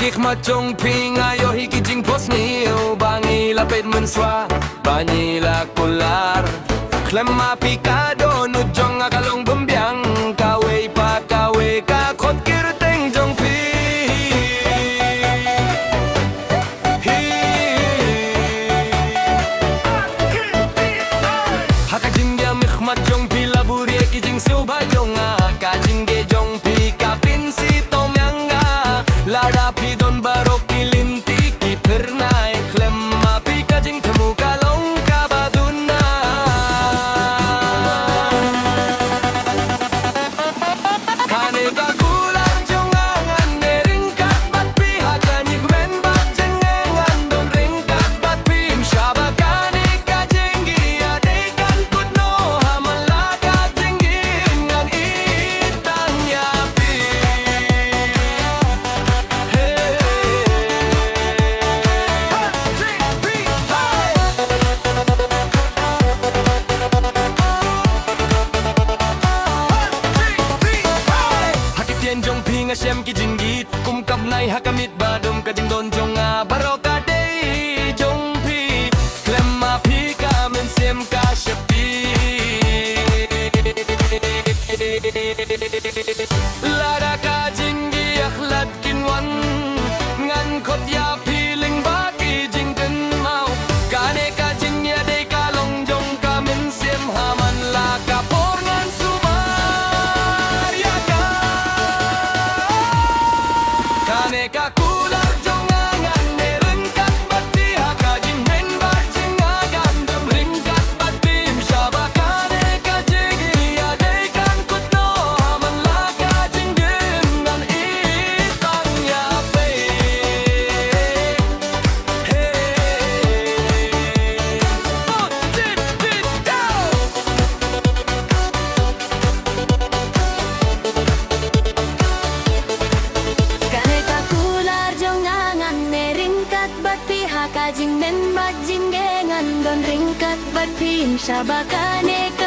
ich ma chong ping ayo hikijing pos niu bangi lapit menswa banyila kular klemma pikado nujong akalong bumbyang kawe pa kawe ka khot kirteng jong pi hakajing ya mikhmat jong pi laburi kijing suba jong kajing ge jong pi kapin si tom yang lada pi don barok kilinti ki pernai klemma pi kajing temu kalong kabaduna kane ka kulang jongangan neringkat bat pi hakani gwen bat jengengan don ringkat bat pi syabakane kajing gia dekan kutno hamala kajing ngan itang yapi jong ping a shem ki jingit kum kap nai hakamit badum ka jing don jong a baroka dei jong pi klemma pi ka men sem ka shapi lara ka jingi akhlat kinwan ngan khot ya pi ling ba ki jing den mau kane ka jing ya dei ka long jong ka men sem haman la ka por ngan sumar ya ka kane ka kular jongangan ne ringkat bati hakajing men bajing agam dum ringkat bati syabakane ka jigi adekan kutno haman la kajing dengan itang yape put it down Kane ka kular jongangan ne ringkat bat pihak kajing men bajing gengan don ringkat bat pim syabakane ka